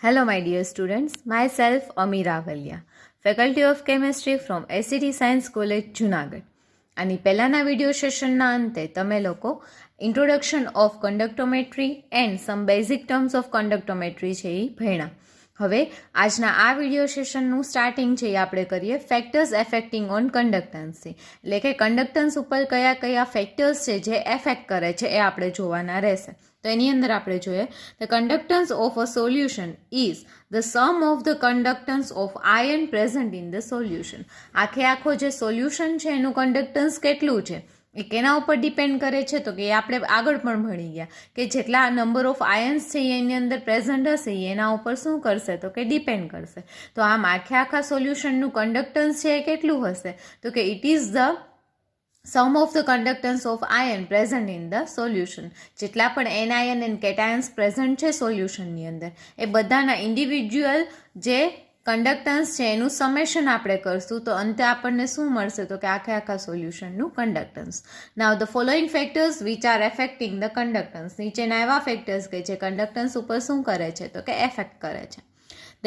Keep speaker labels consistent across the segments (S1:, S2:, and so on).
S1: Hello, my dear students. Myself, Ami Ravalya, Faculty of Chemistry from ACT Science College, Junagadh. આની પહેલાંના video સેશનના અંતે તમે લોકો introduction of conductometry and some basic terms of conductometry છે એ ભણ્યા. હવે આજના આ વિડીયો સેશનનું સ્ટાર્ટિંગ છે એ આપણે કરીએ ફેક્ટર્સ એફેક્ટિંગ ઓન કંડક્ટન્સથી, એટલે કે કંડક્ટન્સ ઉપર કયા કયા ફેક્ટર્સ છે જે એફેક્ટ કરે છે એ આપણે જોવાના રહેશે. તો એની અંદર આપણે જોઈએ the conductance of a solution is the sum of the conductance of ion present in the solution. આખો જે સોલ્યુશન છે એનું કંડક્ટન્સ કેટલું છે એ કેના ઉપર ડિપેન્ડ કરે છે, તો કે આપણે આગળ પણ ભણી ગયા કે જેટલા નંબર ઓફ આયન્સ છે એની અંદર પ્રેઝન્ટ હશે એના ઉપર શું કરશે, તો કે ડિપેન્ડ કરશે. તો આમ આખા સોલ્યુશનનું કંડક્ટન્સ છે એ કેટલું હશે, તો કે it is the sum of the conductance of ion present in the solution. જેટલા પણ એનાયન એન્ડ કેટાયન્સ પ્રેઝન્ટ છે સોલ્યુશનની અંદર એ બધાના ઇન્ડિવિજ્યુઅલ જે કંડક્ટન્સ છે એનું સમેશન આપણે કરશું તો અંતે આપણને શું મળશે, તો કે આખા સોલ્યુશનનું કંડક્ટન્સ. Now the following factors which are affecting the conductance. નીચેના એવા ફેક્ટર્સ કે જે કંડક્ટન્સ ઉપર શું કરે છે, તો કે એફેક્ટ કરે છે.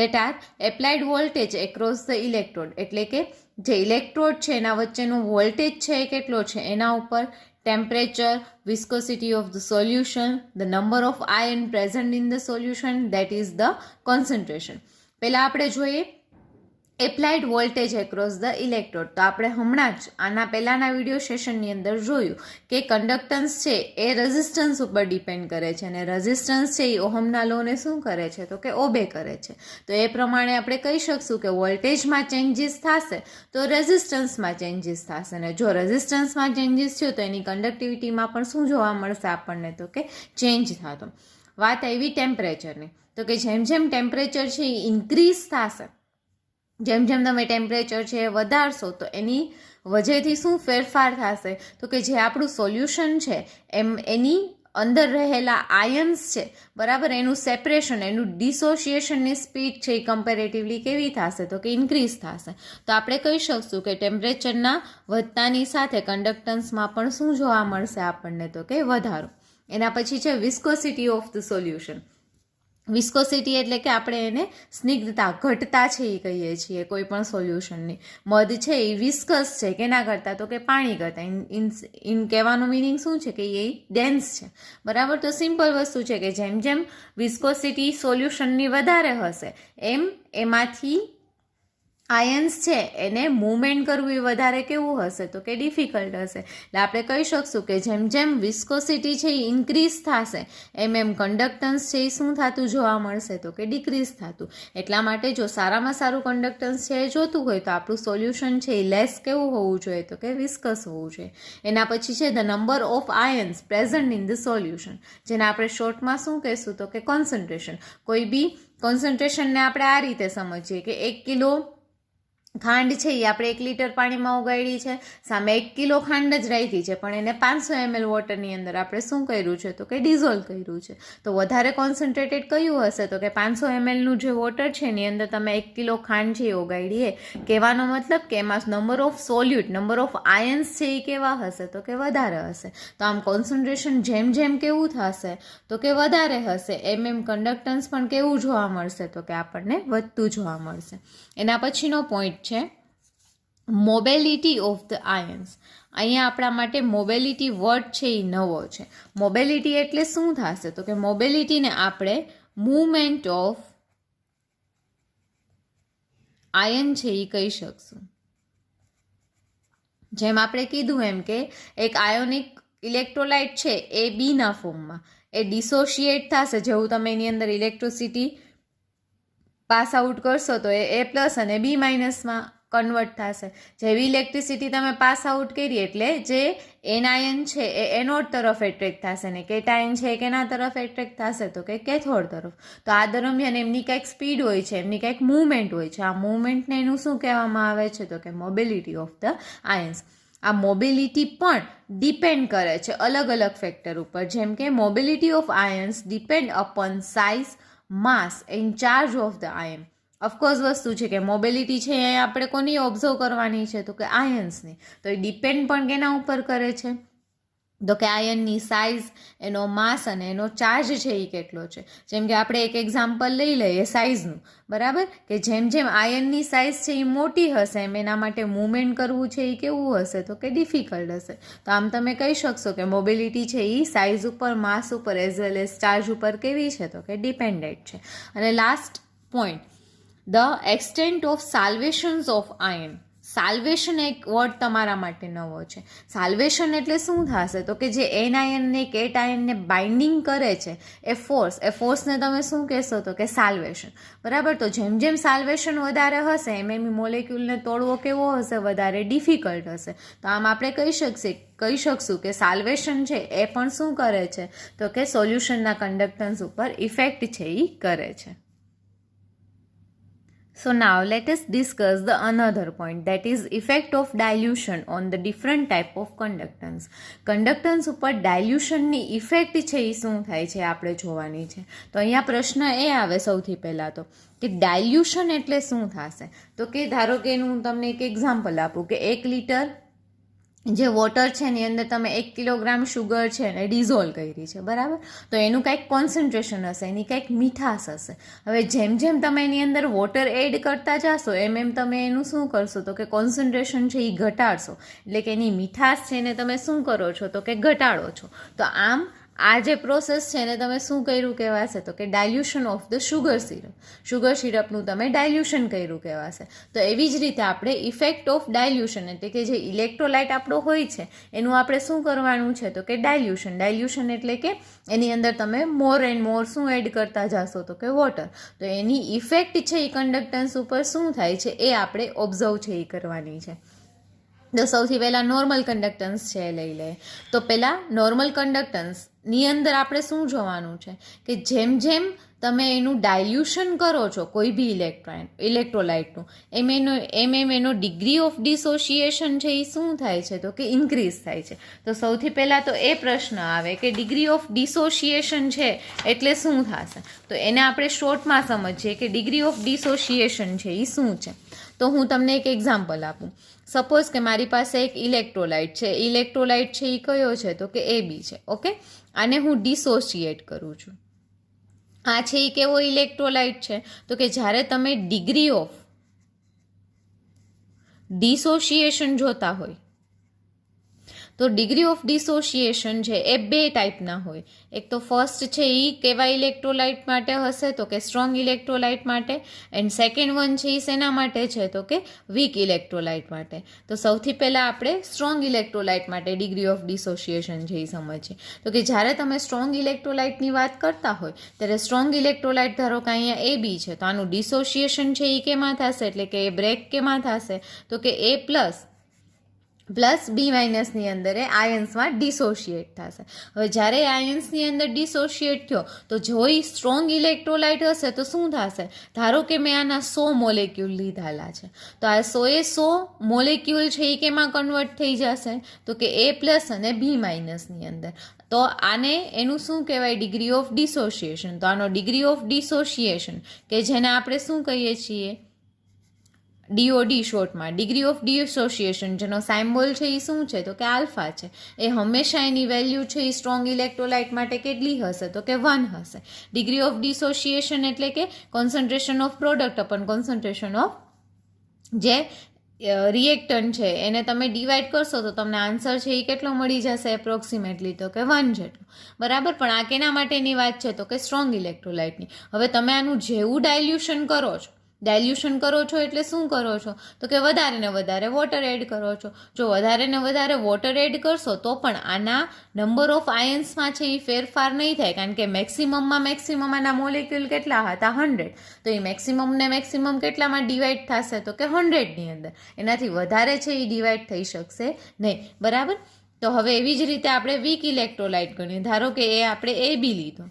S1: That R applied voltage across the electrode, એટલે કે જે ઇલેક્ટ્રોડ છે એના વચ્ચેનું વોલ્ટેજ છે એ કેટલો છે એના ઉપર, temperature, viscosity of the solution, the number of ion present in the solution, that is the concentration. પહેલાં આપણે જોઈએ applied voltage across the electrode. તો આપણે હમણાં જ આના પહેલાંના વિડીયો સેશનની અંદર જોયું કે કંડક્ટન્સ છે એ રેઝિસ્ટન્સ ઉપર ડિપેન્ડ કરે છે અને રેઝિસ્ટન્સ છે એ ઓહમના લોને શું કરે છે, તો કે ઓબે કરે છે. તો એ પ્રમાણે આપણે કહી શકશું કે વોલ્ટેજમાં ચેન્જીસ થશે તો રેઝિસ્ટન્સમાં ચેન્જીસ થશે, અને જો રેઝિસ્ટન્સમાં ચેન્જીસ થયો તો એની કન્ડક્ટિવિટીમાં પણ શું જોવા મળશે આપણને, તો કે ચેન્જ થતો. વાત આવી ટેમ્પરેચરની, તો કે જેમ જેમ ટેમ્પરેચર છે એ ઇન્ક્રીઝ થશે, જેમ જેમ તમે ટેમ્પરેચર છે એ વધારશો તો એની વજહથી શું ફેરફાર થશે, તો કે જે આપણું સોલ્યુશન છે એમ એની અંદર રહેલા આયન્સ છે બરાબર, એનું સેપરેશન, એનું ડિસોસિએશનની સ્પીડ છે એ કમ્પેરેટિવલી કેવી થશે, તો કે ઇન્ક્રીઝ થશે. તો આપણે કહી શકશું કે ટેમ્પરેચરના વધતાની સાથે કંડક્ટન્સમાં પણ શું જોવા મળશે આપણને, તો કે વધારો. એના પછી છે viscosity of the solution. Viscosity એટલે કે આપણે એને સ્નિગ્ધતા, ઘટતા છે એ કહીએ છીએ કોઈ પણ સોલ્યુશનની. મધ છે એ વિસ્કસ છે કેના કરતાં, તો કે પાણી કરતાં. ઇન કહેવાનું મિનિંગ શું છે કે એ ડેન્સ છે બરાબર. તો સિમ્પલ વસ્તુ છે કે જેમ જેમ વિસ્કોસિટી સોલ્યુશનની વધારે હશે એમ એમાંથી આયન્સ છે એને મૂવમેન્ટ કરવું એ વધારે કેવું હશે, તો કે ડિફિકલ્ટ હશે. એટલે આપણે કહી શકશું કે જેમ જેમ વિસ્કોસિટી છે એ ઇન્ક્રીઝ થશે એમ એમ કંડક્ટન્સ છે એ શું થતું જોવા મળશે, તો કે ડિક્રીઝ થતું. એટલા માટે જો સારામાં સારું કંડક્ટન્સ છે એ જોતું હોય તો આપણું સોલ્યુશન છે એ લેસ કેવું હોવું જોઈએ, તો કે વિસ્કસ હોવું જોઈએ. એના પછી છે the number of ions present in the solution, જેને આપણે શોર્ટમાં શું કહેશું, તો કે કોન્સન્ટ્રેશન. કોઈ બી કોન્સન્ટ્રેશનને આપણે આ રીતે સમજીએ કે 1 કિલો ખાંડ છે એ આપણે 1 લીટર પાણીમાં ઓગાળી છે, સામે 1 કિલો ખાંડ જ રાખી છે પણ એને 500 ml વોટરની અંદર આપણે શું કર્યું છે, તો કે ડિઝોલ્વ કર્યું છે. તો વધારે કોન્સન્ટ્રેટેડ કયું હશે, તો કે 500 mlનું જે વોટર છે એની અંદર તમે 1 કિલો ખાંડ છે એ ઓગાળીએ. કહેવાનો મતલબ કે એમાં number of સોલ્યુટ, number of ions છે એ કેવા હશે, તો કે વધારે હશે. તો આમ કોન્સન્ટ્રેશન જેમ જેમ કેવું થશે, તો કે વધારે હશે એમ એમ કંડક્ટન્સ પણ કેવું જોવા મળશે, તો કે આપણને વધતું જોવા મળશે. એના પછીનો પોઈન્ટ છે મોબિલિટી ઓફ ધ આયન્સ. અહીંયા આપણા માટે મોબિલિટી વર્ડ છે એ નવો છે. મોબિલિટી એટલે શું થશે, તો કે મોબિલિટીને આપણે મૂવમેન્ટ ઓફ આયન છે એ કહી શકશું. જેમ આપણે કીધું એમ કે એક આયોનિક ઇલેક્ટ્રોલાઇટ છે એ બીના ફોર્મમાં એ ડિસોશિએટ થશે, જેવું તમે એની અંદર ઇલેક્ટ્રિસિટી પાસ આઉટ કરશો તો એ પ્લસ અને બી માઇનસમાં કન્વર્ટ થશે. જેવી ઇલેક્ટ્રિસિટી તમે પાસ આઉટ કરી એટલે જે એનાયન છે એ એનોડ તરફ એટ્રેક્ટ થશે ને કેટાયન છે એ કેના તરફ એટ્રેક્ટ થશે, તો કે કેથોડ તરફ. તો આ દરમિયાન એમની કંઈક સ્પીડ હોય છે, એમની કંઈક મૂવમેન્ટ હોય છે. આ મૂવમેન્ટને એનું શું કહેવામાં આવે છે, તો કે મોબિલિટી ઓફ ધ આયન્સ. આ મોબિલિટી પણ ડિપેન્ડ કરે છે અલગ અલગ ફેક્ટર ઉપર, જેમ કે mobility of ions depend upon size, mass and charge of the ion. Of course વસ્તુ છે કે મોબિલિટી છે એ આપણે કોની ઓબ્ઝર્વ કરવાની છે, તો કે આયન્સની. તો એ ડિપેન્ડ પણ કેના ઉપર કરે છે, તો કે આયનની સાઇઝ, એનો માસ અને એનો ચાર્જ છે એ કેટલો છે. જેમ કે આપણે એક એક્ઝામ્પલ લઈ લઈએ સાઇઝનું, બરાબર, કે જેમ જેમ આયનની સાઇઝ છે એ મોટી હશે એમ એના માટે મૂવમેન્ટ કરવું છે એ કેવું હશે, તો કે ડિફિકલ્ટ હશે. તો આમ તમે કહી શકશો કે મોબિલિટી છે એ સાઇઝ ઉપર, માસ ઉપર એઝ વેલ એઝ ચાર્જ ઉપર કેવી છે, તો કે ડિપેન્ડન્ટ છે. અને last point, the extent of solvations of ion. Solvation એક વર્ડ તમારા માટે નવો છે. સાલ્વેશન એટલે શું થશે, તો કે જે એન આયનને કેટ આયનને બાઇન્ડિંગ કરે છે એ ફોર્સને તમે શું કહેશો, તો કે સાલ્વેશન, બરાબર. તો જેમ જેમ સાલ્વેશન વધારે હશે એમ એમ મોલેક્યુલને તોડવો કેવો હશે, વધારે ડિફિકલ્ટ હશે. તો આમ આપણે કહી શકશું કે સાલ્વેશન છે એ પણ શું કરે છે, તો કે સોલ્યુશનના કન્ડક્ટન્સ ઉપર ઇફેક્ટ છે એ કરે છે. So now let us discuss the another point, that is effect of dilution on the different type of conductance. Conductance ઉપર dilutionની ઇફેક્ટ છે એ શું થાય છે આપણે જોવાની છે. તો અહીંયા પ્રશ્ન એ આવે સૌથી પહેલાં તો કે ડાયલ્યુશન એટલે શું થશે. તો કે ધારો કે એનું હું તમને એક એક્ઝામ્પલ આપું કે 1 લીટર જે વોટર છે એની અંદર તમે 1 કિલોગ્રામ શુગર છે એને ડિઝોલ્વ કરી છે, બરાબર. તો એનું કંઈક કોન્સન્ટ્રેશન હશે, એની કંઈક મીઠાશ હશે. હવે જેમ જેમ તમે એની અંદર વોટર એડ કરતા જશો એમ એમ તમે એનું શું કરશો, તો કે કોન્સન્ટ્રેશન છે એ ઘટાડશો. એટલે કે એની મીઠાશ છે એને તમે શું કરો છો, તો કે ઘટાડો છો. તો આમ આ જે પ્રોસેસ છે એને તમે શું કર્યું કહેવાશે, તો કે ડાયલ્યુશન ઓફ ધ શુગર સિરપનું તમે ડાયલ્યુશન કર્યું કહેવાશે. તો એવી જ રીતે આપણે ઇફેક્ટ ઓફ ડાયલ્યુશન એટલે કે જે ઇલેક્ટ્રોલાઇટ આપણો હોય છે એનું આપણે શું કરવાનું છે, તો કે ડાયલ્યુશન એટલે કે એની અંદર તમે મોર એન્ડ મોર શું એડ કરતા જશો, તો કે વોટર. તો એની ઇફેક્ટ છે એ કન્ડક્ટન્સ ઉપર શું થાય છે એ આપણે ઓબ્ઝર્વ છે એ કરવાની છે. તો સૌથી પહેલાં નોર્મલ કન્ડક્ટન્સ છે એ લઈ લઈએ. તો પહેલાં નોર્મલ કન્ડક્ટન્સની અંદર આપણે શું જોવાનું છે કે જેમ જેમ તમે એનું ડાયલ્યુશન કરો છો કોઈ બી ઇલેક્ટ્રોલાઇટનું એમ એનો ડિગ્રી ઓફ ડિસોશિએશન છે એ શું થાય છે, તો કે ઇન્ક્રીઝ થાય છે. તો સૌથી પહેલાં તો એ પ્રશ્ન આવે કે ડિગ્રી ઓફ ડિસોશિએશન છે એટલે શું થશે. તો એને આપણે શોર્ટમાં સમજીએ કે ડિગ્રી ઓફ ડિસોશિએશન છે એ શું છે. તો હું તમને એક એક્ઝામ્પલ આપું. સપોઝ કે મારી પાસે એક ઇલેક્ટ્રોલાઇટ છે એ કયો છે, તો કે AB છે, ઓકે. આને હું ડિસોશિએટ કરું છું. આ છે એ કેવો ઇલેક્ટ્રોલાઇટ છે, તો કે જ્યારે તમે ડિગ્રી ઓફ ડિસોશિએશન જોતા હોય તો ડિગ્રી ઓફ ડિસોશિએશન છે એ 2 ટાઈપના હોય. એક તો ફર્સ્ટ છે એ કેવા ઇલેક્ટ્રોલાઇટ માટે હશે, તો કે સ્ટ્રોંગ ઇલેક્ટ્રોલાઇટ માટે. એન્ડ સેકન્ડ વન છે એ શેના માટે છે, તો કે વીક ઇલેક્ટ્રોલાઇટ માટે. તો સૌથી પહેલાં આપણે સ્ટ્રોંગ ઇલેક્ટ્રોલાઇટ માટે ડિગ્રી ઓફ ડિસોશિએશન છે એ સમજીએ. તો કે જ્યારે તમે સ્ટ્રોંગ ઇલેક્ટ્રોલાઇટની વાત કરતા હોય ત્યારે સ્ટ્રોંગ ઇલેક્ટ્રોલાઇટ ધારો કે અહીંયા AB છે તો આનું ડિસોશિએશન છે એ કેમાં થશે, એટલે કે એ બ્રેક કેમાં થશે, તો કે A પ્લસ B માઇનસની અંદર એ આયન્સમાં ડિસોશિએટ થશે. હવે જ્યારે આયન્સની અંદર ડિસોશિએટ થયો તો જો એ સ્ટ્રોંગ ઇલેક્ટ્રોલાઇટ હશે તો શું થશે, ધારો કે મેં આના 100 મોલેક્યુલ લીધેલા છે તો આ 100 મોલેક્યુલ છે એ કેમાં કન્વર્ટ થઈ જશે, તો કે A પ્લસ અને B માઇનસની અંદર. તો આને એનું શું કહેવાય, ડિગ્રી ઓફ ડિસોશિએશન. તો આનો ડિગ્રી ઓફ ડિસોશિએશન કે જેને આપણે શું કહીએ છીએ, DOD શોર્ટમાં, ડિગ્રી ઓફ ડિસોશિએશન, જેનો સાઇમ્બોલ છે એ શું છે, તો કે આલ્ફા છે. એ હંમેશા એની વેલ્યુ છે એ સ્ટ્રોંગ ઇલેક્ટ્રોલાઇટ માટે કેટલી હશે, તો કે 1 હશે. ડિગ્રી ઓફ ડિસોશિએશન એટલે કે concentration of product upon concentration of જે રિએક્ટન્ટ છે એને તમે ડિવાઈડ કરશો તો તમને આન્સર છે એ કેટલો મળી જશે એપ્રોક્સિમેટલી, તો કે 1 જેટલો, બરાબર. પણ આ કેના માટેની વાત છે, તો કે સ્ટ્રોંગ ઇલેક્ટ્રોલાઇટની. હવે તમે આનું જેવું ડાયલ્યુશન કરો છો એટલે શું કરો છો, તો કે વધારે ને વધારે વોટર એડ કરો છો. જો વધારે ને વધારે વોટર એડ કરશો તો પણ આના નંબર ઓફ આયન્સમાં છે એ ફેરફાર નહીં થાય, કારણ કે મેક્સિમમ આના મોલેક્યુલ કેટલા હતા, 100. તો એ મેક્સિમમ કેટલામાં ડિવાઈડ થશે, તો કે 100ની અંદર. એનાથી વધારે છે એ ડિવાઈડ થઈ શકશે નહીં, બરાબર. તો હવે એવી જ રીતે આપણે વીક ઇલેક્ટ્રોલાઇટ ગણીએ. ધારો કે એ આપણે AB લીધો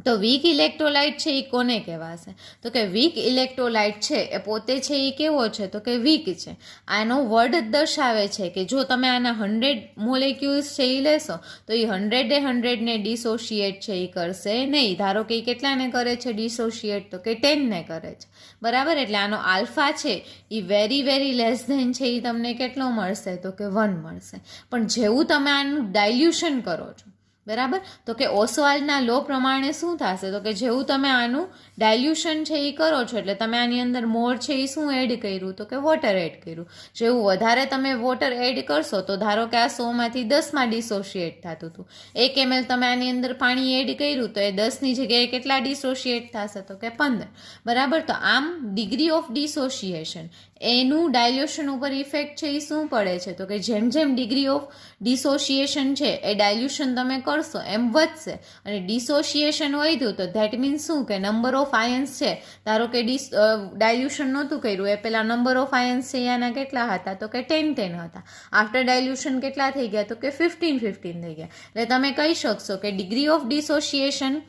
S1: તો વીક ઇલેક્ટ્રોલાઇટ છે એ કોને કહેવાશે? તો કે વીક ઇલેક્ટ્રોલાઇટ છે એ પોતે છે એ કેવો છે? તો કે વીક છે. આનો વર્ડ જ દર્શાવે છે કે જો તમે આના 100 મોલેક્યુલ્સ છે એ લેશો તો એ 100 ને ડિસોશિએટ છે એ કરશે નહીં. ધારો કે એ કેટલાને કરે છે ડિસોશિએટ? તો કે 10 ને કરે છે. બરાબર, એટલે આનો આલ્ફા છે એ વેરી લેસ ધેન છે એ તમને કેટલો મળશે? તો કે 1 મળશે. પણ જેવું તમે આનું ડાયલ્યુશન કરો છો, બરાબર, તો કે ઓસ્વાલ્ડના લો પ્રમાણે શું થશે? તો કે જેવું તમે આનું ડાયલ્યુશન છે એ કરો છો એટલે તમે આની અંદર મોર છે એ શું એડ કર્યું? તો કે વોટર એડ કર્યું. જેવું વધારે તમે વોટર એડ કરશો તો ધારો કે આ 100માંથી 10માં ડિસોશિએટ થતું હતું, 1 ml તમે આની અંદર પાણી એડ કર્યું તો એ 10ની જગ્યાએ કેટલા ડિસોશિએટ થશે? તો કે 15. બરાબર, તો આમ ડિગ્રી ઓફ ડિસોશિએશન એનું ડાયલ્યુશન ઉપર ઇફેક્ટ છે એ શું પડે છે? તો કે જેમ ડિગ્રી ઓફ ડિસોશિએશન છે એ ડાયલ્યુશન તમે કરશો એમ વધશે, અને ડિસોશિએશન વધ્યું તો ધેટ મીન્સ શું? કે નંબર ઓફ આયન્સ છે, ધારો કે ડાયલ્યુશન નહોતું કર્યું એ પહેલા નંબર ઓફ આયન્સ છે એના કેટલા હતા? તો કે 10 હતા. આફ્ટર ડાયલ્યુશન કેટલા થઈ ગયા? તો કે 15 થઈ ગયા. એટલે તમે કહી શકશો કે ડિગ્રી ઓફ ડિસોશિએશન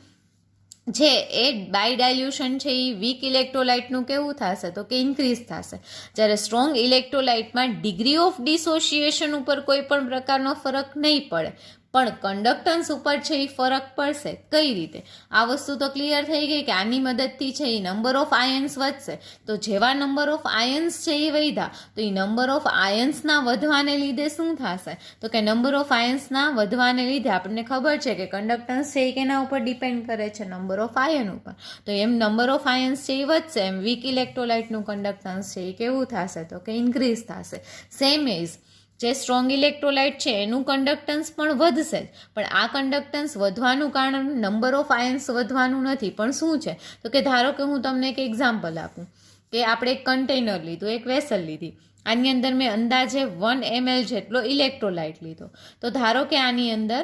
S1: છે એ બાય ડાયલ્યુશન છે એ વીક ઇલેક્ટ્રોલાઇટનું કેવું થશે? તો કે ઇન્ક્રીઝ થશે. જ્યારે સ્ટ્રોંગ ઇલેક્ટ્રોલાઇટમાં ડિગ્રી ઓફ ડિસોશિએશન ઉપર કોઈ પણ પ્રકારનો ફરક નહીં પડે, પણ કન્ડક્ટન્સ ઉપર છે એ ફરક પડશે. કઈ રીતે? આ વસ્તુ તો ક્લિયર થઈ ગઈ કે આની મદદથી છે એ નંબર ઓફ આયન્સ વધશે. તો જેવા નંબર ઓફ આયન્સ છે એ વધ્યા તો એ નંબર ઓફ આયન્સના વધવાને લીધે શું થશે? તો કે નંબર ઓફ આયન્સના વધવાને લીધે આપણને ખબર છે કે કન્ડક્ટન્સ છે એ કેના ઉપર ડિપેન્ડ કરે છે? નંબર ઓફ આયન ઉપર. તો એમ નંબર ઓફ આયન્સ છે એ વધશે એમ વીક ઇલેક્ટ્રોલાઇટનું કન્ડક્ટન્સ છે એ કેવું થશે? તો કે ઇન્ક્રીઝ થશે. સેમ એઝ જે સ્ટ્રોંગ ઇલેક્ટ્રોલાઇટ છે એનું કન્ડક્ટન્સ પણ વધશે જ, પણ આ કન્ડક્ટન્સ વધવાનું કારણ નંબર ઓફ આયન્સ વધવાનું નથી, પણ શું છે? તો કે ધારો કે હું તમને એક એક્ઝામ્પલ આપું કે આપણે એક કન્ટેનર લીધું, એક વેસલ લીધી, આની અંદર મેં અંદાજે 1 ml જેટલો ઇલેક્ટ્રોલાઇટ લીધો. તો ધારો કે આની અંદર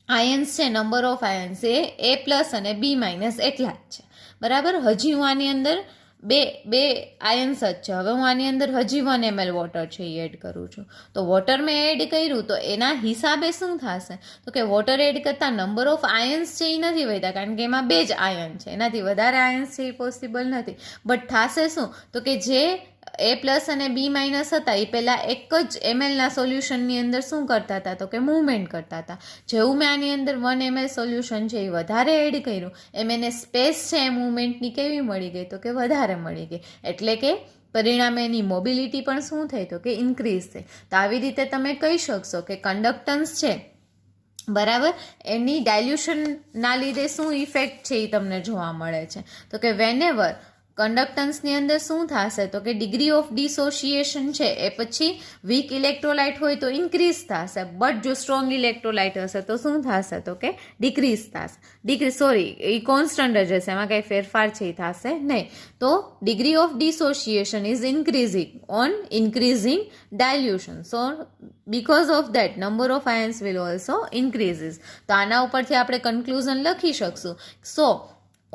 S1: આયન્સ છે, number of ions A plus અને બી માઇનસ એટલા જ છે. બરાબર, હજી હું આની અંદર બે આયન્સ જ છે. હવે હું આની અંદર હજી 1 ml વોટર છે એ એડ કરું છું. તો વોટર મેં એડ કર્યું તો એના હિસાબે શું થશે? તો કે વોટર એડ કરતાં નંબર ઓફ આયન્સ છે એ નથી વધ્યા, કારણ કે એમાં 2 જ આયન છે, એનાથી વધારે આયન્સ છે એ પોસિબલ નથી. બટ થશે શું? તો કે જે એ પ્લસ અને બી માઇનસ હતા એ પહેલાં એક જ mlના સોલ્યુશનની અંદર શું કરતા હતા? તો કે મૂવમેન્ટ કરતા હતા. જેવું મેં આની અંદર 1 ml સોલ્યુશન છે એ વધારે એડ કર્યું એમ એને સ્પેસ છે એ મૂવમેન્ટની કેવી મળી ગઈ? તો કે વધારે મળી ગઈ. એટલે કે પરિણામે એની મોબિલિટી પણ શું થઈ? તો કે ઇન્ક્રીઝ થઈ. તો આવી રીતે તમે કહી શકશો કે કન્ડક્ટન્સ છે, બરાબર, એની ડાયલ્યુશનના લીધે શું ઇફેક્ટ છે એ તમને જોવા મળે છે? તો કે વેનેવર કન્ડક્ટન્સની અંદર શું થશે? તો કે ડિગ્રી ઓફ ડિસોશિએશન છે એ પછી વીક ઇલેક્ટ્રોલાઇટ હોય તો ઇન્ક્રીઝ થશે, બટ જો સ્ટ્રોંગ ઇલેક્ટ્રોલાઇટ હશે તો શું થશે? તો કે ડિક્રીઝ થશે. એ કોન્સ્ટન્ટ જ હશે, એમાં કંઈ ફેરફાર છે એ થશે નહીં. તો degree of dissociation is increasing on increasing dilution. So because of that number of ions will also increases. તો આના ઉપરથી આપણે કન્ક્લુઝન લખી શકશું. સો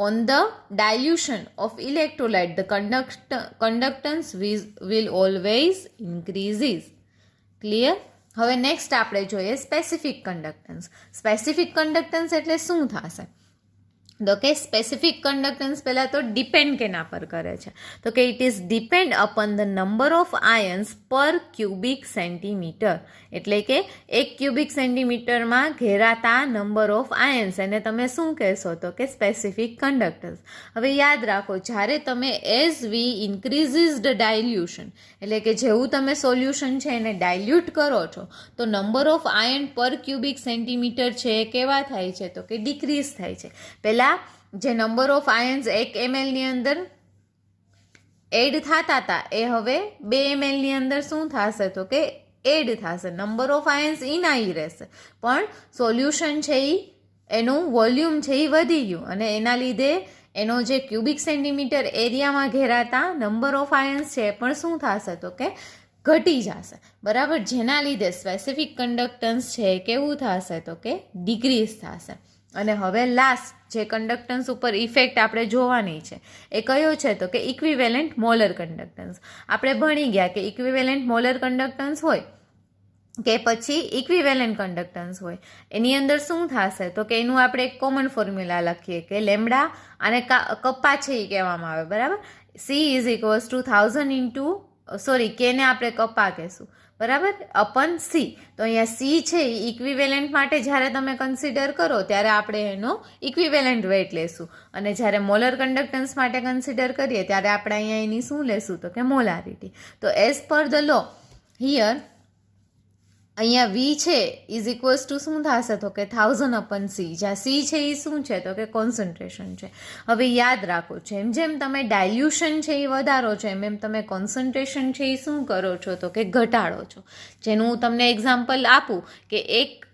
S1: on the dilution of electrolyte, the conductance will always increases. Clear? હવે નેક્સ્ટ આપણે જોઈએ specific conductance. Specific conductance એટલે શું થશે? તો કે સ્પેસિફિક કન્ડક્ટન્સ પહેલાં તો ડિપેન્ડ કેના પર કરે છે? તો કે it is depend upon the number of ions પર ક્યુબિક સેન્ટીમીટર. એટલે કે 1 ક્યુબિક સેન્ટીમીટરમાં ઘેરાતા નંબર ઓફ આયન્સ, એને તમે શું કહેશો? તો કે સ્પેસિફિક કન્ડક્ટન્સ. હવે યાદ રાખો, જ્યારે તમે એઝ વી ઇન્ક્રીઝિસ ધ ડાયલ્યુશન, એટલે કે જેવું તમે સોલ્યુશન છે એને ડાયલ્યુટ કરો છો તો નંબર ઓફ આયન પર ક્યુબિક સેન્ટીમીટર છે એ કેવા થાય છે? તો કે ડિક્રીઝ થાય છે. પહેલાં જે નંબર ઓફ આયન્સ 1 mlની અંદર એડ થતા હતા એ હવે 2 mlની અંદર શું થશે? તો કે એડ થશે. નંબર ઓફ આયન્સ ઇના ઈ રહેશે, પણ સોલ્યુશન છે એનું વોલ્યુમ છે એ વધી ગયું અને એના લીધે એનો જે ક્યુબિક સેન્ટીમીટર એરિયામાં ઘેરાતા નંબર ઓફ આયન્સ છે એ પણ શું થશે? તો કે ઘટી જશે. બરાબર, જેના લીધે સ્પેસિફિક કન્ડક્ટન્સ છે એ કેવું થશે? તો કે ડિક્રીઝ થશે. અને હવે લાસ્ટ જે કન્ડક્ટન્સ ઉપર ઇફેક્ટ આપણે જોવાની છે એ કયો છે? તો કે ઇક્વિવેલન્ટ મોલર કન્ડક્ટન્સ. આપણે ભણી ગયા કે ઇક્વિવેલન્ટ મોલર કન્ડક્ટન્સ હોય કે પછી ઇક્વિવેલન્ટ કન્ડક્ટન્સ હોય એની અંદર શું થશે તો કે એનું આપણે એક કોમન ફોર્મ્યુલા લખીએ કે લેમડા અને કપ્પા છે એ કહેવામાં આવે, બરાબર. She is equals two 1000 into કેને આપણે કપ્પા કહેશું, બરાબર, અપન સી. તો અહીંયા સી છે એ ઇક્વિવેલન્ટ માટે જ્યારે તમે કન્સિડર કરો ત્યારે આપણે એનો ઇક્વિવેલન્ટ વેટ લેશું, અને જ્યારે મોલર કન્ડક્ટન્સ માટે કન્સિડર કરીએ ત્યારે આપણે અહીંયા એની શું લેશું તો કે મોલારિટી. તો as per the law here અહીંયા વી છે ઇઝ ઇક્વલ્સ ટુ શું થશે તો કે 1000 અપન સી, જ્યાં સી છે એ શું છે તો કે કોન્સન્ટ્રેશન છે. હવે યાદ રાખો, જેમ જેમ તમે ડાયલ્યુશન છે એ વધારો છો એમ એમ તમે કોન્સન્ટ્રેશન છે એ શું કરો છો તો કે ઘટાડો છો. જેનું હું તમને એક્ઝામ્પલ આપું કે 1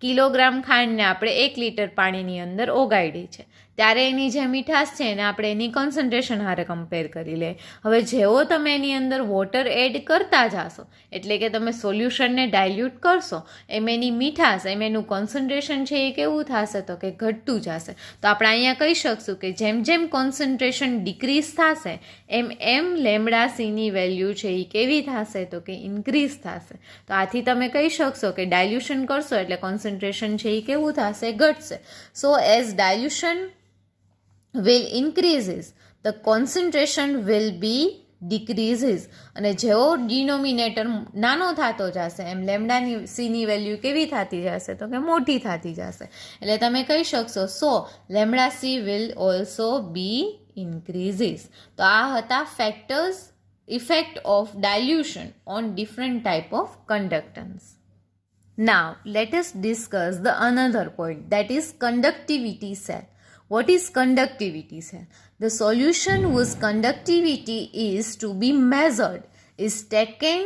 S1: કિલોગ્રામ ખાંડને આપણે 1 લીટર પાણીની અંદર ઓગાળી છે ત્યારે એની જે મીઠાશ છે એને આપણે એની કોન્સન્ટ્રેશન હારે કમ્પેર કરી લે. હવે જેવો તમે એની અંદર વોટર એડ કરતા જાશો એટલે કે તમે સોલ્યુશનને ડાયલ્યુટ કરશો એમ એની મીઠાશ એમ એનું કોન્સન્ટ્રેશન છે એ કેવું થશે તો કે ઘટતું જશે. તો આપણે અહીંયા કહી શકશું કે જેમ જેમ કોન્સન્ટ્રેશન ડિક્રીઝ થશે એમ એમ લેમડા સીની વેલ્યુ છે એ કેવી થશે તો કે ઇન્ક્રીઝ થશે. તો આથી તમે કહી શકશો કે ડાયલ્યુશન કરશો એટલે કોન્સન્ટ્રેશન છે એ કેવું થશે ઘટશે. સો as ડાયલ્યુશન will increases the concentration will be decreases, અને જેવો ડિનોમિનેટર નાનો થતો જશે એમ લેમડાની સીની વેલ્યુ કેવી થતી જશે તો કે મોટી થતી જશે. એટલે તમે કહી શકશો so lambda C will also be increases. તો આ હતા factors effect of dilution on different type of conductance. Now let us discuss the another point, that is conductivity cell. What is conductivity cell? The solution whose conductivity is to be measured is taken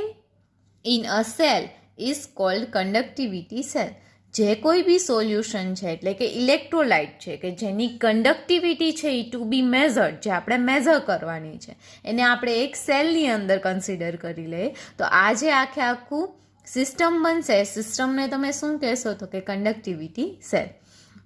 S1: in a cell is called conductivity cell. જે કોઈ બી solution છે એટલે કે electrolyte છે કે જેની conductivity છે એ two બી measured, જે આપણે મેઝર કરવાની છે એને આપણે એક સેલની અંદર કન્સિડર કરી લઈએ તો આ જે આખું સિસ્ટમ બનશે, સિસ્ટમને તમે શું કહેશો તો કે conductivity cell.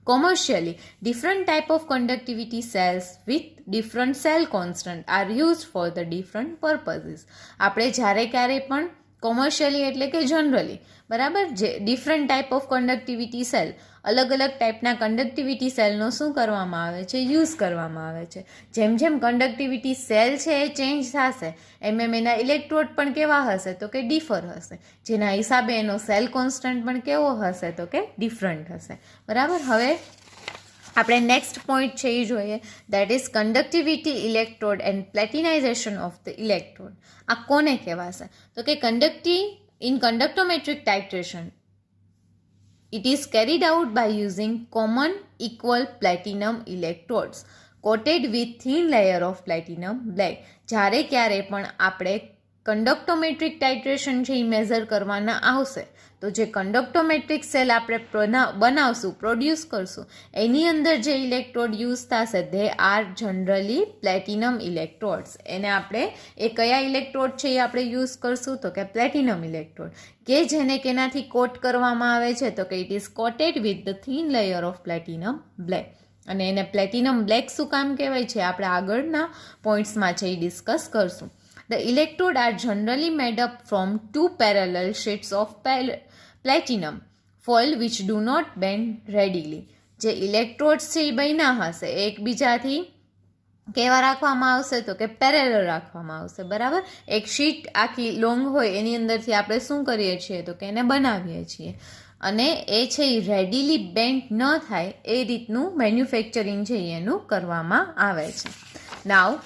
S1: Commercially, different type of conductivity cells with different cell constant are used for the different purposes. આપણે જ્યારે ક્યારે પણ કોમર્શિયલી એટલે કે જનરલી, બરાબર, જે different type of conductivity cell, અલગ અલગ ટાઈપના કન્ડક્ટિવિટી સેલનો શું કરવામાં આવે છે યુઝ કરવામાં આવે છે. જેમ જેમ કન્ડક્ટિવિટી સેલ છે એ ચેન્જ થશે એમ એમ એના ઇલેક્ટ્રોડ પણ કેવા હશે તો કે ડિફર હશે, જેના હિસાબે એનો સેલ કોન્સ્ટન્ટ પણ કેવો હશે તો કે ડિફરન્ટ હશે, બરાબર. હવે આપણે નેક્સ્ટ પોઈન્ટ છે એ જોઈએ, that is conductivity electrode and platinization of the electrode. આ કોને કહેવાશે તો કે in conductometric titration it is carried out by using common equal platinum electrodes coated with thin layer of platinum black. જ્યારે ક્યારે પણ આપણે કંડક્ટોમેટ્રિક ટાઇટ્રેશન છે એ મેઝર કરવાના આવશે તો જે કંડક્ટોમેટ્રિક સેલ આપણે બનાવશું, પ્રોડ્યુસ કરશું, એની અંદર જે ઇલેક્ટ્રોડ યુઝ થશે they are generally platinum electrodes. એને આપણે એ કયા ઇલેક્ટ્રોડ છે એ આપણે યુઝ કરશું તો કે પ્લેટિનમ ઇલેક્ટ્રોડ, કે જેને કેનાથી કોટ કરવામાં આવે છે તો કે it is coated with the thin layer of platinum black. અને એને પ્લેટિનમ બ્લેક શું કામ કહેવાય છે આપણે આગળના પોઈન્ટ્સમાં છે એ ડિસ્કસ કરશું. The electrode are generally made up from two parallel sheets of platinum foil which do not bend readily. જે ઇલેક્ટ્રોડ્સ છે એ બન્યા હશે એકબીજાથી કેવા રાખવામાં આવશે તો કે પેરેલલ રાખવામાં આવશે, બરાબર. એક શીટ આખી લોંગ હોય એની અંદરથી આપણે શું કરીએ છીએ તો કે એને બનાવીએ છીએ અને એ છે એ રેડીલી બેન્ડ ન થાય એ રીતનું મેન્યુફેક્ચરિંગ છે એનું કરવામાં આવે છે. નાવ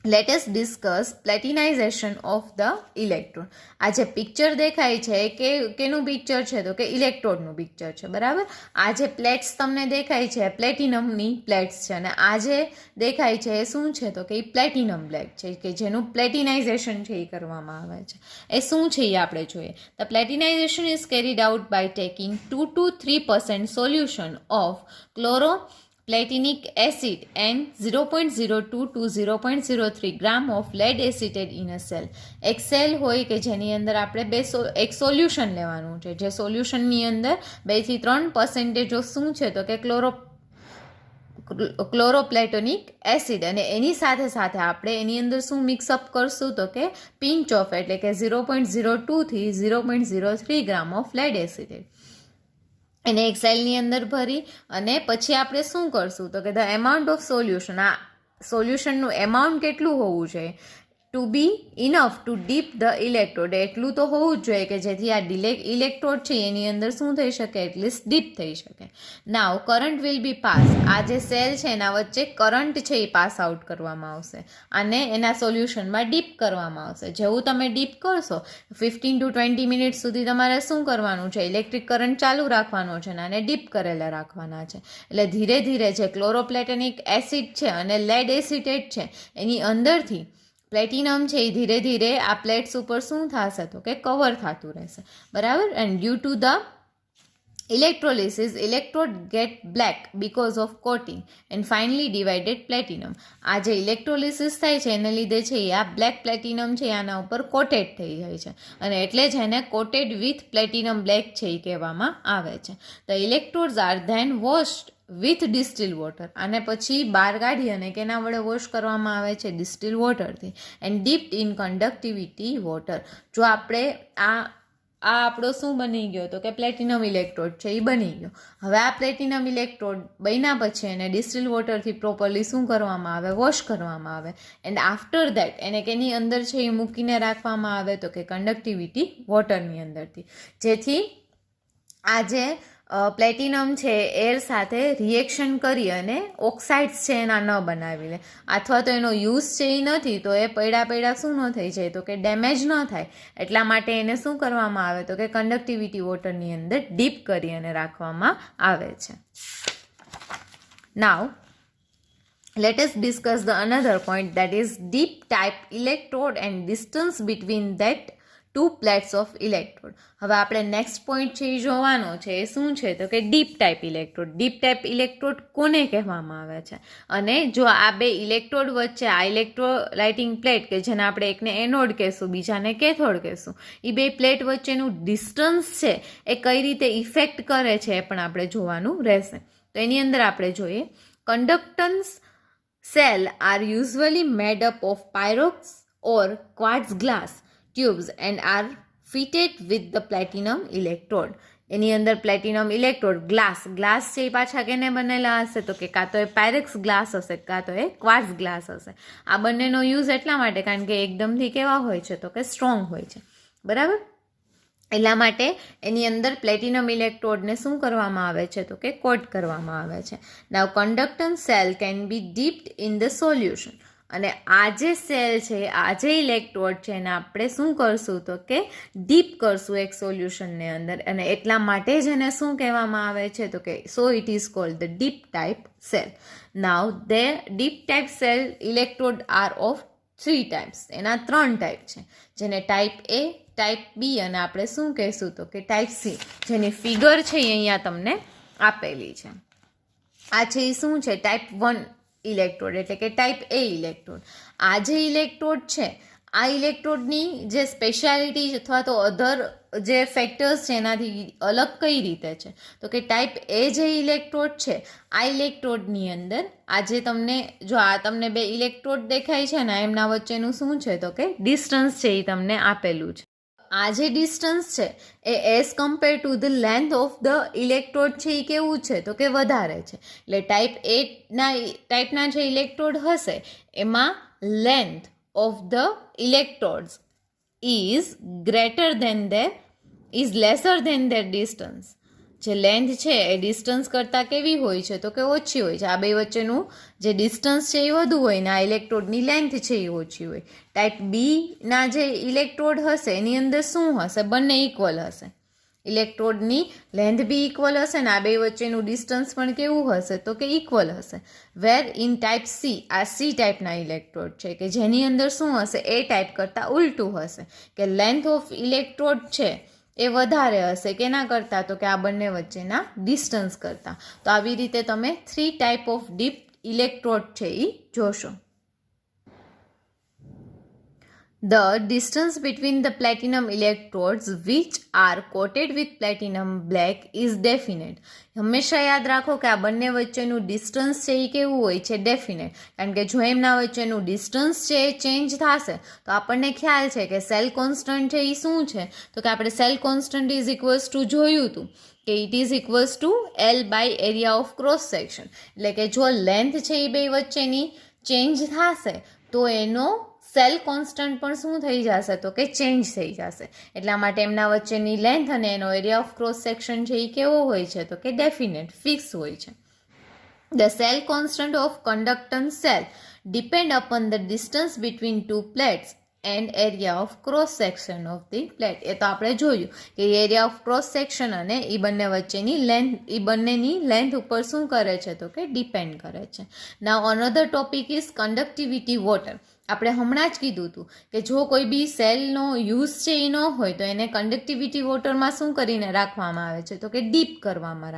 S1: let us discuss platinization of the electrode. આ જે પિક્ચર દેખાય છે કે કેનું પિક્ચર છે તો કે ઇલેક્ટ્રોડનું પિક્ચર છે, બરાબર. આ જે પ્લેટ્સ તમને દેખાય છે પ્લેટિનમની પ્લેટ્સ છે અને આ જે દેખાય છે એ શું છે તો કે એ પ્લેટિનમ બ્લેક છે કે જેનું પ્લેટિનાઇઝેશન છે એ કરવામાં આવે છે. એ શું છે એ આપણે જોઈએ. The platinization is carried out by taking 2 to 3% solution of platinic acid and 0.02 to 0.03 gram of lead acetate in a cell. એક સેલ હોય કે જેની અંદર આપણે એક સોલ્યુશન લેવાનું છે, જે સોલ્યુશનની અંદર 2 થી 3% શું છે તો કે ક્લોરોપ્લેટોનિક એસિડ અને એની સાથે સાથે આપણે એની અંદર શું મિક્સઅપ કરશું તો કે પિંચ ઓફ એટલે કે 0.02 થી 0.03 ગ્રામ ઓફ લેડ એસિટેટ એને એક સેલની અંદર ભરી અને પછી આપણે શું કરશું તો કે ધ એમાઉન્ટ ઓફ સોલ્યુશન, આ સોલ્યુશનનું એમાઉન્ટ કેટલું હોવું જોઈએ to be enough to dip the electrode, એટલું તો હોવું જ જોઈએ કે જેથી આ ઇલેક્ટ્રોડ છે એની અંદર શું થઈ શકે એટલીસ્ટ ડીપ થઈ શકે. નાવ કરંટ વિલ બી પાસ, આ જે સેલ છે એના વચ્ચે કરંટ છે એ પાસ આઉટ કરવામાં આવશે અને એના સોલ્યુશનમાં ડીપ કરવામાં આવશે. જેવું તમે ડીપ કરશો 15 to 20 મિનિટ સુધી તમારે શું કરવાનું છે, ઇલેક્ટ્રિક કરંટ ચાલુ રાખવાનો છે અને ડીપ કરેલા રાખવાના છે. એટલે ધીરે ધીરે જે ક્લોરોપ્લેટોનિક એસિડ છે અને લેડ એસિટેટ છે એની અંદરથી પ્લેટિનમ છે એ ધીરે ધીરે આ પ્લેટ્સ ઉપર શું થશે તો કે કવર થતું રહેશે, બરાબર. And due to the electrolysis electrode get black because of coating and finally divided platinum. આ જે ઇલેક્ટ્રોલિસિસ થાય છે એને લીધે છે એ આ બ્લેક પ્લેટિનમ છે આના ઉપર કોટેડ થઈ જાય છે અને એટલે જ એને કોટેડ વિથ પ્લેટિનમ બ્લેક છે એ કહેવામાં આવે છે. The electrodes are then washed with distil water, અને પછી બહાર કાઢી અને કેના વડે વોશ કરવામાં આવે છે ડિસ્ટિલ વોટરથી. And dipped in conductivity water, જો આપણે આ આપણો શું બની ગયો તો કે પ્લેટિનમ ઇલેક્ટ્રોડ છે એ બની ગયો. હવે આ પ્લેટિનમ ઇલેક્ટ્રોડ બન્યા પછી એને ડિસ્ટિલ વોટરથી પ્રોપરલી શું કરવામાં આવે, વોશ કરવામાં આવે. એન્ડ આફ્ટર દેટ એને કેની અંદર છે એ મૂકીને રાખવામાં આવે તો કે કન્ડક્ટિવિટી વોટરની અંદરથી, જેથી આ જે પ્લેટિનમ છે એર સાથે રિએક્શન કરી અને ઓક્સાઇડ્સ છે એના ન બનાવી લે, અથવા તો એનો યુઝ છે એ નથી તો એ પૈડા શું ન થઈ જાય તો કે ડેમેજ ન થાય. એટલા માટે એને શું કરવામાં આવે તો કે કન્ડક્ટિવિટી વોટરની અંદર ડીપ કરી અને રાખવામાં આવે છે. નાવ let us discuss the another point, that is deep type electrode and distance between that two plates of electrode. હવે આપણે નેક્સ્ટ પોઈન્ટ છે એ જોવાનો છે એ શું છે તો કે deep type electrode. Deep type electrode કોને કહેવામાં આવે છે, અને જો આ બે ઇલેક્ટ્રોડ વચ્ચે આ ઇલેક્ટ્રોલાઇટિંગ પ્લેટ કે જેને આપણે એકને એનોડ કહેશું બીજાને કેથોડ કહેશું, એ બે પ્લેટ વચ્ચેનું ડિસ્ટન્સ છે એ કઈ રીતે ઇફેક્ટ કરે છે એ પણ આપણે જોવાનું રહેશે. તો એની અંદર આપણે જોઈએ conductance cell are usually made up of pyrox or quartz glass tubes and are fitted with the platinum electrode. એની અંદર પ્લેટિનમ ઇલેક્ટ્રોડ ગ્લાસ છે એ પાછા કેને બનેલા હશે તો કે કાં તો એ પાયરેક્સ ગ્લાસ હશે કાં તો એ ક્વાર્ટ્ઝ ગ્લાસ હશે. આ બંનેનો યુઝ એટલા માટે કારણ કે એકદમથી કેવા હોય છે તો કે સ્ટ્રોંગ હોય છે, બરાબર. એટલા માટે એની અંદર પ્લેટિનમ ઇલેક્ટ્રોડને શું કરવામાં આવે છે તો કે કોટ કરવામાં આવે છે. Now conductance cell can be dipped in the solution, અને આ જે સેલ છે આ જે ઇલેક્ટ્રોડ છે એને આપણે શું કરશું તો કે ડીપ કરશું એક સોલ્યુશનની અંદર, અને એટલા માટે જ એને શું કહેવામાં આવે છે તો કે so it is called the dip type cell. Now the dip type cell electrode are of 3 types, એના 3 ટાઈપ છે, જેને ટાઈપ એ, ટાઈપ બી અને આપણે શું કહેશું તો કે ટાઈપ સી, જેની ફિગર છે એ અહીંયા તમને આપેલી છે. આ છે એ શું છે ટાઈપ 1 ઇલેક્ટ્રોડ એટલે કે ટાઈપ એ ઇલેક્ટ્રોડ. આ જે ઇલેક્ટ્રોડ છે આ ઇલેક્ટ્રોડની જે સ્પેશિયાલિટી અથવા તો અધર જે ફેક્ટર્સ છે એનાથી અલગ કઈ રીતે છે તો કે ટાઈપ એ જે ઇલેક્ટ્રોડ છે આ ઇલેક્ટ્રોડની અંદર આ જે તમને જો આ તમને બે ઇલેક્ટ્રોડ દેખાય છે ને એમના વચ્ચેનું શું છે તો કે ડિસ્ટન્સ છે એ તમને આપેલું છે. આ જે ડિસ્ટન્સ છે એ as compare to the length of the electrode છે એ કેવું છે તો કે વધારે છે. એટલે ટાઈપના જે ઇલેક્ટ્રોડ હશે એમાં length of the electrodes is laser than there distance. જે લેન્થ છે એ ડિસ્ટન્સ કરતાં કેવી હોય છે તો કે ઓછી હોય છે. આ બે વચ્ચેનું જે ડિસ્ટન્સ છે એ વધુ હોય ને આ ઇલેક્ટ્રોડની લેન્થ છે એ ઓછી હોય. ટાઈપ બીના જે ઇલેક્ટ્રોડ હશે એની અંદર શું હશે, બંને ઇક્વલ હશે. ઇલેક્ટ્રોડની લેન્થ બી ઇક્વલ હશે ને આ બે વચ્ચેનું ડિસ્ટન્સ પણ કેવું હશે તો કે ઇક્વલ હશે. વેર ઇન ટાઈપ સી, આ સી ટાઈપના ઇલેક્ટ્રોડ છે કે જેની અંદર શું હશે એ ટાઈપ કરતાં ઉલટું હશે કે લેન્થ ઓફ ઇલેક્ટ્રોડ છે એ વધારે હશે કેના કરતાં તો કે આ બંને વચ્ચેના ડિસ્ટન્સ કરતાં. તો આવી રીતે તમે 3 ટાઈપ ઓફ ડીપ ઇલેક્ટ્રોડ છે એ જોશો. The distance between the platinum electrodes which are coated with platinum black is definite. હંમેશા યાદ રાખો કે આ બંને વચ્ચેનું ડિસ્ટન્સ છે એ કેવું હોય છે, ડેફિનેટ. કારણ કે જો એમના વચ્ચેનું ડિસ્ટન્સ છે એ ચેન્જ થશે તો આપણને ખ્યાલ છે કે સેલ કોન્સ્ટન્ટ છે એ શું છે, તો કે આપણે cell constant is equals to જોયું હતું કે it is equals to L by area of cross section. એટલે કે જો લેન્થ છે એ બે વચ્ચેની ચેન્જ થશે તો એનો સેલ કોન્સ્ટન્ટ પણ શું થઈ જશે, તો કે ચેન્જ થઈ જશે. એટલા માટે એમના વચ્ચેની લેન્થ અને એનો એરિયા ઓફ ક્રોસ સેક્શન છે એ કેવો હોય છે, તો કે ડેફિનેટ, ફિક્સ હોય છે. The cell constant of conductance cell depend upon the distance between two plates and area of cross section of the plate. એ તો આપણે જોયું કે એરિયા ઓફ ક્રોસ સેક્શન અને એ બંને વચ્ચેની લેન્થ, એ બંનેની લેન્થ ઉપર શું કરે છે, તો કે ડિપેન્ડ કરે છે. Now another topic is conductivity water. આપણે હમણાં જ કીધું હતું કે જો કોઈ બી સેલનો યુઝ છે એ ન હોય તો એને કન્ડક્ટિવિટી વોટરમાં શું કરીને રાખવામાં આવે છે, તો કે ડીપ કરવામાં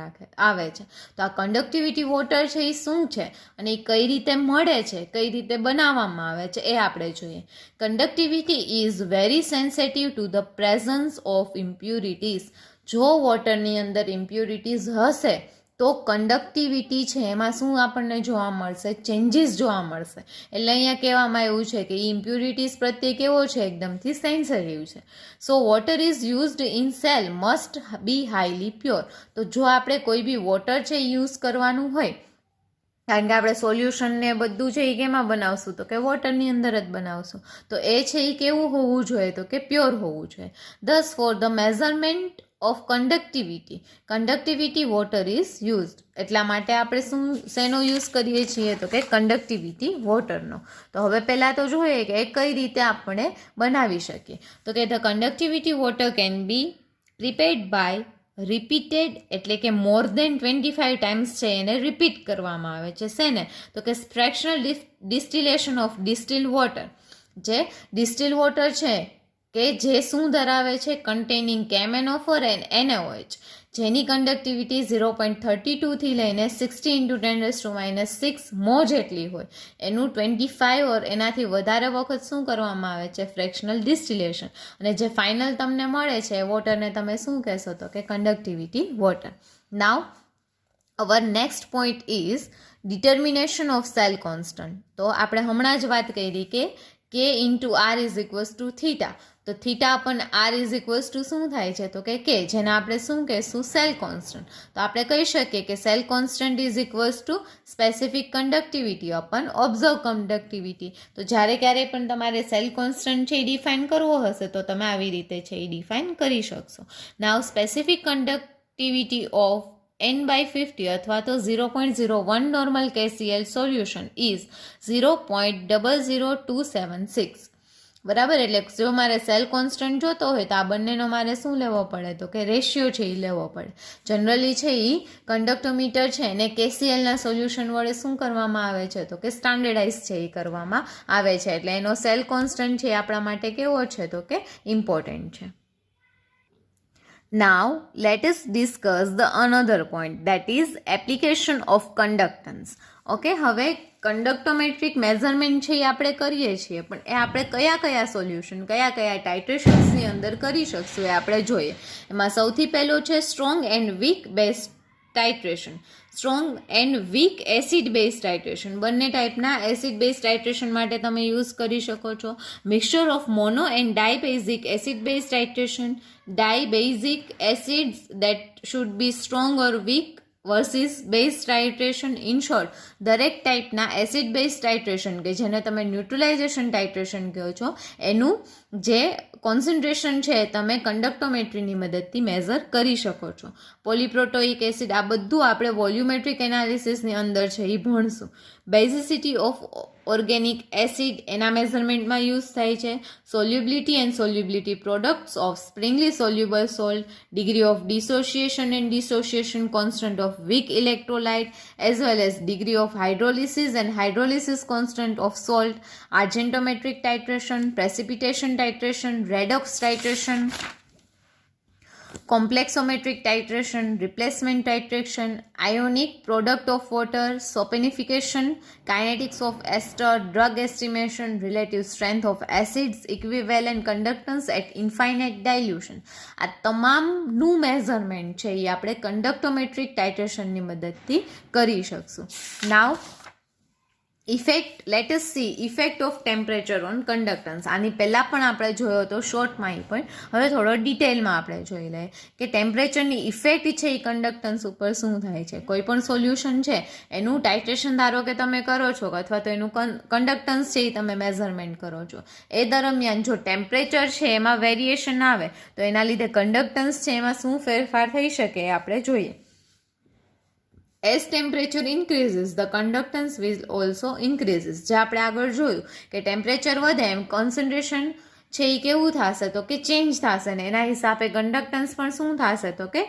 S1: આવે છે. તો આ કન્ડક્ટિવિટી વોટર છે એ શું છે અને એ કઈ રીતે મળે છે, કઈ રીતે બનાવવામાં આવે છે એ આપણે જોઈએ. Conductivity is very sensitive to the presence of impurities. જો વોટરની અંદર ઇમ્પ્યુરિટીઝ હશે તો કન્ડક્ટિવિટી છે એમાં શું આપણને જોવા મળશે, ચેન્જીસ જોવા મળશે. એટલે અહીંયા કહેવામાં આવ્યું છે કે ઇમ્પ્યુરિટીઝ પ્રત્યે કેવો છે, એકદમથી સેન્સિટિવ છે. So water is used in cell must be highly pure. તો જો આપણે કોઈ બી વોટર છે યુઝ કરવાનું હોય, કારણ કે આપણે સોલ્યુશન ને બધું છે એ કેમાં બનાવશું, તો કે વોટરની અંદર જ બનાવશું, તો એ છે એ કેવું હોવું જોઈએ, તો કે પ્યોર હોવું જોઈએ. This for the measurement of conductivity water is used. એટલા માટે આપણે શેનો યુઝ કરીએ છીએ, તો કે કન્ડક્ટિવિટી વોટરનો. તો હવે પહેલાં તો જોઈએ કે કઈ રીતે આપણે બનાવી શકીએ. તો કે the conductivity water can be prepared by repeated, એટલે કે મોર દેન 25 ટાઈમ્સ છે એને રિપીટ કરવામાં આવે છે. શેને, તો કે fractional distillation of distil water. જે ડિસ્ટિલ વોટર છે કે જે શું ધરાવે છે, કન્ટેનિંગ કેમેનોફર એન્ડ NaOH, જેની કન્ડક્ટિવિટી 0.32 લઈને 60 × 10⁻⁶ મો જેટલી હોય, એનું 25 ઓર એનાથી વધારે વખત શું કરવામાં આવે છે, ફ્રેક્શનલ ડિસ્ટિલેશન. અને જે ફાઇનલ તમને મળે છે એ વોટરને તમે શું કહેશો, તો કે conductivity water. Now hour next point is determination of cell constant. તો આપણે હમણાં જ વાત કરી કે K × R is equals to theta. તો theta upon R is equals to શું થાય છે, તો કે K, જેને આપણે શું કહીશું, સેલ કોન્સ્ટન્ટ. તો આપણે કહી શકીએ કે cell constant is equals to specific conductivity upon observe conductivity. તો જ્યારે ક્યારેય પણ તમારે સેલ કોન્સ્ટન્ટ છે એ ડિફાઇન કરવો હશે તો તમે આવી રીતે છે એ ડિફાઇન કરી શકશો. નાવ સ્પેસિફિક કન્ડક્ટિવિટી ઓફ N/50 અથવા તો 0.01 નોર્મલ KCl સોલ્યુશન ઇઝ 0.00276. બરાબર. એટલે જો મારે સેલ કોન્સ્ટન્ટ જોતો હોય તો આ બંનેનો મારે શું લેવો પડે, તો કે રેશિયો છે એ લેવો પડે. જનરલી છે એ કન્ડક્ટોમીટર છે એને KClના સોલ્યુશન વડે શું કરવામાં આવે છે, તો કે સ્ટાન્ડર્ડાઇઝ છે એ કરવામાં આવે છે. એટલે એનો સેલ કોન્સ્ટન્ટ છે એ આપણા માટે કેવો છે, તો કે ઇમ્પોર્ટન્ટ છે. Now let us discuss the another point, that is application of conductance. Okay, હવે કન્ડક્ટોમેટ્રિક મેઝરમેન્ટ છે એ આપણે કરીએ છીએ, પણ એ આપણે કયા કયા સોલ્યુશન, કયા કયા ટાઇટ્રેશન્સની અંદર કરી શકશું એ આપણે જોઈએ. એમાં સૌથી પહેલો છે strong and weak base titration. Strong and weak acid base titration. બંને ટાઈપના એસિડ બેઝ ટાઇટ્રેશન માટે તમે યુઝ કરી શકો છો. Mixture of mono and dibasic acid base titration. Dibasic acids that should be strong or weak versus base titration. In short, દરેક ટાઈપના acid base titration કે જેને તમે ન્યુટ્રલાઇઝેશન ટાઇટ્રેશન કહો છો એનું જે કોન્સન્ટ્રેશન છે તમે કન્ડક્ટોમેટ્રીની મદદથી મેઝર કરી શકો છો. પોલીપ્રોટોઇક એસિડ, આ બધું આપણે વોલ્યુમેટ્રિક એનાલિસિસની અંદર છે એ ભણશું. બેઝિસિટી ઓફ ઓર્ગેનિક એસિડ એના મેઝરમેન્ટમાં યુઝ થાય છે. Solubility and solubility products of sparingly soluble salt. Degree of dissociation and dissociation constant of weak electrolyte as well as degree of hydrolysis and hydrolysis constant of salt. Argentometric titration, precipitation titration, redox titration. complexometric titration, replacement titration, ionic, product of water, saponification, kinetics of ester, drug estimation, relative strength of acids, equivalent conductance at infinite dilution. આ તમામનું measurement છે એ આપણે કંડક્ટોમેટ્રિક ટાઇટ્રેશનની મદદથી કરી શકશું. Now effect, let us see effect of temperature on conductance. આની પહેલાં પણ આપણે જોયો હતો શોર્ટમાં, એ પણ હવે થોડો ડિટેલમાં આપણે જોઈ લઈએ કે ટેમ્પરેચરની ઇફેક્ટ છે એ કન્ડક્ટન્સ ઉપર શું થાય છે. કોઈ પણ સોલ્યુશન છે એનું ટાઇટ્રેશન ધારો કે તમે કરો છો અથવા તો એનું કન્ડક્ટન્સ છે એ તમે મેઝરમેન્ટ કરો છો, એ દરમિયાન જો ટેમ્પરેચર છે એમાં વેરિએશન આવે તો એના લીધે કન્ડક્ટન્સ છે એમાં શું ફેરફાર થઈ શકે એ આપણે જોઈએ. As temperature increases, the conductance will also increases. જે આપણે આગળ જોયું કે ટેમ્પરેચર વધે એમ કોન્સન્ટ્રેશન છે એ કેવું થશે તો કે ચેન્જ થશે ને એના હિસાબે કન્ડક્ટન્સ પણ શું થશે તો કે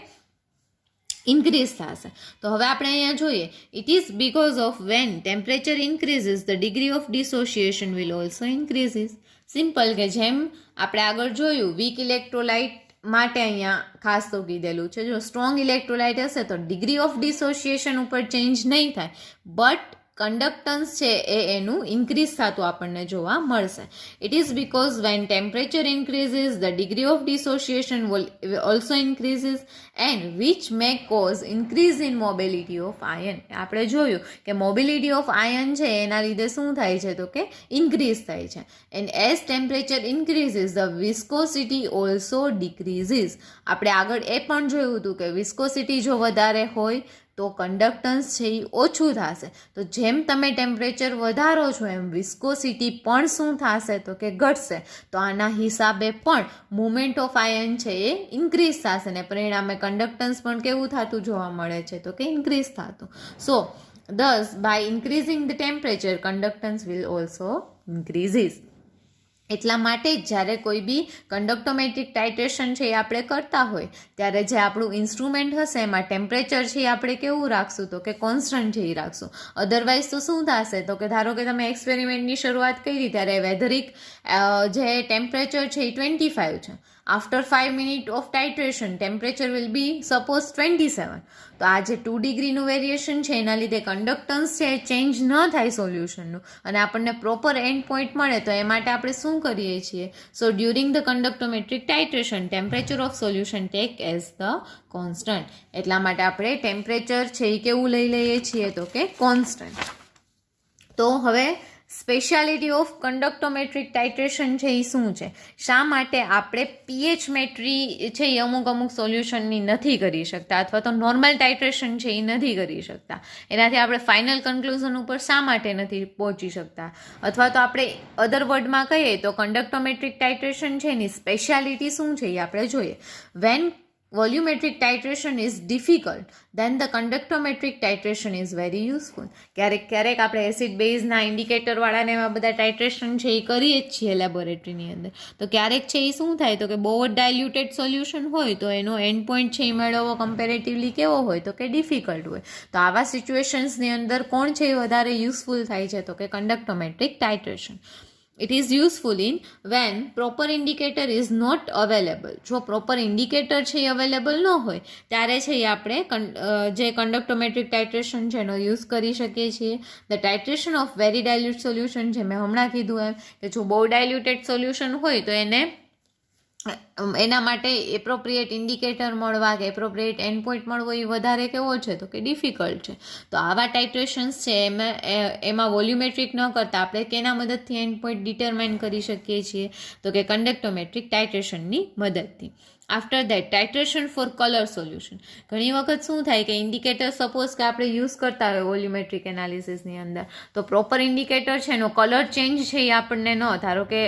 S1: ઇન્ક્રીઝ થશે. તો હવે આપણે અહીંયા જોઈએ, it is because of when temperature increases the degree of dissociation will also increases. Simple કે જેમ આપણે આગળ જોયું વીક ઇલેક્ટ્રોલાઇટ માટે અહીંયા ખાસ તો કીધેલું છે, જો સ્ટ્રોંગ ઇલેક્ટ્રોલાઇટ હશે તો ડિગ્રી ઓફ ડિસોસિએશન ઉપર ચેન્જ નહીં થાય, બટ કન્ડક્ટન્સ છે એ એનું ઇન્ક્રીઝ થતું આપણને જોવા મળશે. It is because when temperature increases the degree of dissociation also increases and which may cause increase in mobility of ion. આપણે જોયું કે મોબિલિટી ઓફ આયન છે એના લીધે શું થાય છે તો કે ઇન્ક્રીઝ થાય છે. And as temperature increases the viscosity also decreases. આપણે આગળ એ પણ જોયું હતું કે વિસ્કોસિટી જો વધારે હોય તો કન્ડક્ટન્સ છે એ ઓછું થશે. તો જેમ તમે ટેમ્પરેચર વધારો છો એમ વિસ્કોસિટી પણ શું થશે તો કે ઘટશે. તો આના હિસાબે પણ મુવમેન્ટ ઓફ આયન છે એ ઇન્ક્રીઝ થશે ને પરિણામે કન્ડક્ટન્સ પણ કેવું થતું જોવા મળે છે તો કે ઇન્ક્રીઝ થતું. સો thus by increasing the temperature conductance will also increases. એટલા માટે જ જ્યારે કોઈ બી કંડક્ટોમેટ્રિક ટાઇટ્રેશન છે એ આપણે કરતા હોય ત્યારે જે આપણું ઇન્સ્ટ્રુમેન્ટ હશે એમાં ટેમ્પરેચર છે એ આપણે કેવું રાખશું તો કે કોન્સ્ટન્ટ છે એ રાખશું. અધરવાઇઝ તો શું થશે તો કે ધારો કે તમે એક્સપેરિમેન્ટની શરૂઆત કરી ત્યારે વેધરિક જે ટેમ્પરેચર છે એ 25 છે. After 5 minute of titration temperature will be suppose 27. તો આ જે 2 ડિગ્રીનું વેરિએશન છે એના લીધે કન્ડક્ટન્સ છે એ ચેન્જ ન થાય સોલ્યુશનનું અને આપણને પ્રોપર એન્ડ પોઈન્ટ મળે. તો એ માટે આપણે શું કરીએ છીએ, so during the conductometric titration temperature of solution take as the constant. એટલા માટે આપણે ટેમ્પરેચર છે એ કેવું લઈ લઈએ છીએ તો કે કોન્સ્ટન્ટ. તો હવે સ્પેશિયાલિટી ઓફ કંડક્ટોમેટ્રિક ટાઇટ્રેશન છે એ શું છે, શા માટે આપણે પીએચ મેટ્રી છે એ અમુક સોલ્યુશનની નથી કરી શકતા અથવા તો નોર્મલ ટાઇટ્રેશન છે એ નથી કરી શકતા, એનાથી આપણે ફાઇનલ કન્ક્લુઝન ઉપર શા માટે નથી પહોંચી શકતા, અથવા તો આપણે અધર વર્ડમાં કહીએ તો કંડક્ટોમેટ્રિક ટાઇટ્રેશન છે એની સ્પેશિયાલિટી શું છે એ આપણે જોઈએ. When volumetric titration is difficult, then the conductometric titration is very useful. ક્યારેક આપણે એસિડ બેઝના ઇન્ડિકેટરવાળાને એવા બધા ટાઇટ્રેશન છે એ કરીએ જ છીએ લેબોરેટરીની અંદર. તો ક્યારેક છે એ શું થાય તો કે બહુ જ ડાયલ્યુટેડ સોલ્યુશન હોય તો એનો એન્ડ પોઈન્ટ છે એ મેળવવો કમ્પેરેટિવલી કેવો હોય તો કે ડિફિકલ્ટ હોય. તો આવા સિચ્યુએશન્સની અંદર કોણ છે એ વધારે યુઝફુલ થાય છે તો કે કંડક્ટોમેટ્રિક titration. It is useful in when proper indicator is not available. જો પ્રોપર ઇન્ડિકેટર છે એ અવેલેબલ ન હોય ત્યારે છે એ આપણે જે કંડક્ટોમેટ્રિક ટાઇટ્રેશન છે એનો યુઝ કરી શકીએ છીએ. The titration of very dilute solution છે મેં હમણાં કીધું એમ કે જો બહુ ડાયલ્યુટેડ સોલ્યુશન હોય તો એના માટે એપ્રોપ્રિએટ ઇન્ડિકેટર મળવા કે એપ્રોપ્રિએટ એન્ડ પોઈન્ટ મળવો એ વધારે કેવો છે તો કે ડિફિકલ્ટ છે. તો આવા ટાઇટ્રેશન્સ છે એમાં વોલ્યુમેટ્રિક ન કરતાં આપણે કેના મદદથી એન્ડ પોઈન્ટ ડિટરમાઇન કરી શકીએ છીએ તો કે કંડક્ટોમેટ્રિક ટાઇટ્રેશનની મદદથી. After that titration for colour solution. ઘણી વખત શું થાય કે ઇન્ડિકેટર સપોઝ કે આપણે યુઝ કરતા હોય વોલ્યુમેટ્રિક એનાલિસિસની અંદર તો પ્રોપર ઇન્ડિકેટર છે એનો કલર ચેન્જ છે એ આપણને ન, ધારો કે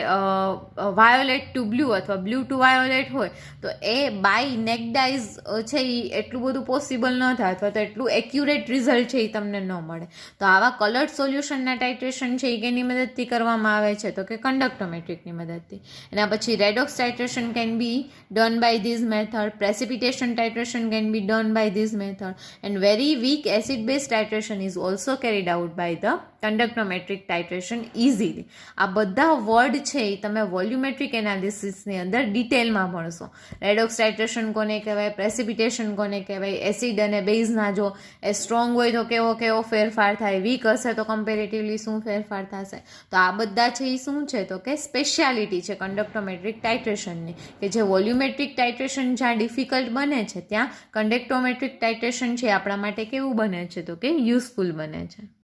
S1: વાયોલેટ ટુ બ્લુ અથવા બ્લુ ટુ વાયોલેટ હોય તો એ બાય નેક્ડ આઈઝ છે એ એટલું બધું પોસિબલ ન થાય અથવા તો એટલું એક્યુરેટ રિઝલ્ટ છે એ તમને ન મળે. તો આવા કલર્ડ સોલ્યુશનના ટાઇટ્રેશન છે એ કેની મદદથી કરવામાં આવે છે તો કે કંડક્ટોમેટ્રિકની મદદથી. એના પછી redox titration can be done by this method, precipitation titration can be done by this method, and very weak acid base titration is also carried out by the conductometric titration easily. આ બધા word છે એ તમે volumetric એનાલિસિસની અંદર ડિટેલમાં ભણશો. Redox titration કોને કહેવાય, precipitation કોને કહેવાય, એસિડ અને બેઝના જો એ સ્ટ્રોંગ હોય તો કેવો કેવો ફેરફાર થાય, વીક હશે તો કમ્પેરેટિવલી શું ફેરફાર થશે. તો આ બધા છે એ શું છે તો કે સ્પેશિયાલિટી છે કન્ડક્ટોમેટ્રિક ટાઇટ્રેશનની, કે જે વોલ્યુમેટ્રિક ટાઇટ્રેશન જ્યાં ડિફિકલ્ટ બને છે ત્યાં કન્ડક્ટોમેટ્રિક ટાઇટ્રેશન છે આપણા માટે કેવું બને છે તો કે યુઝફુલ બને છે.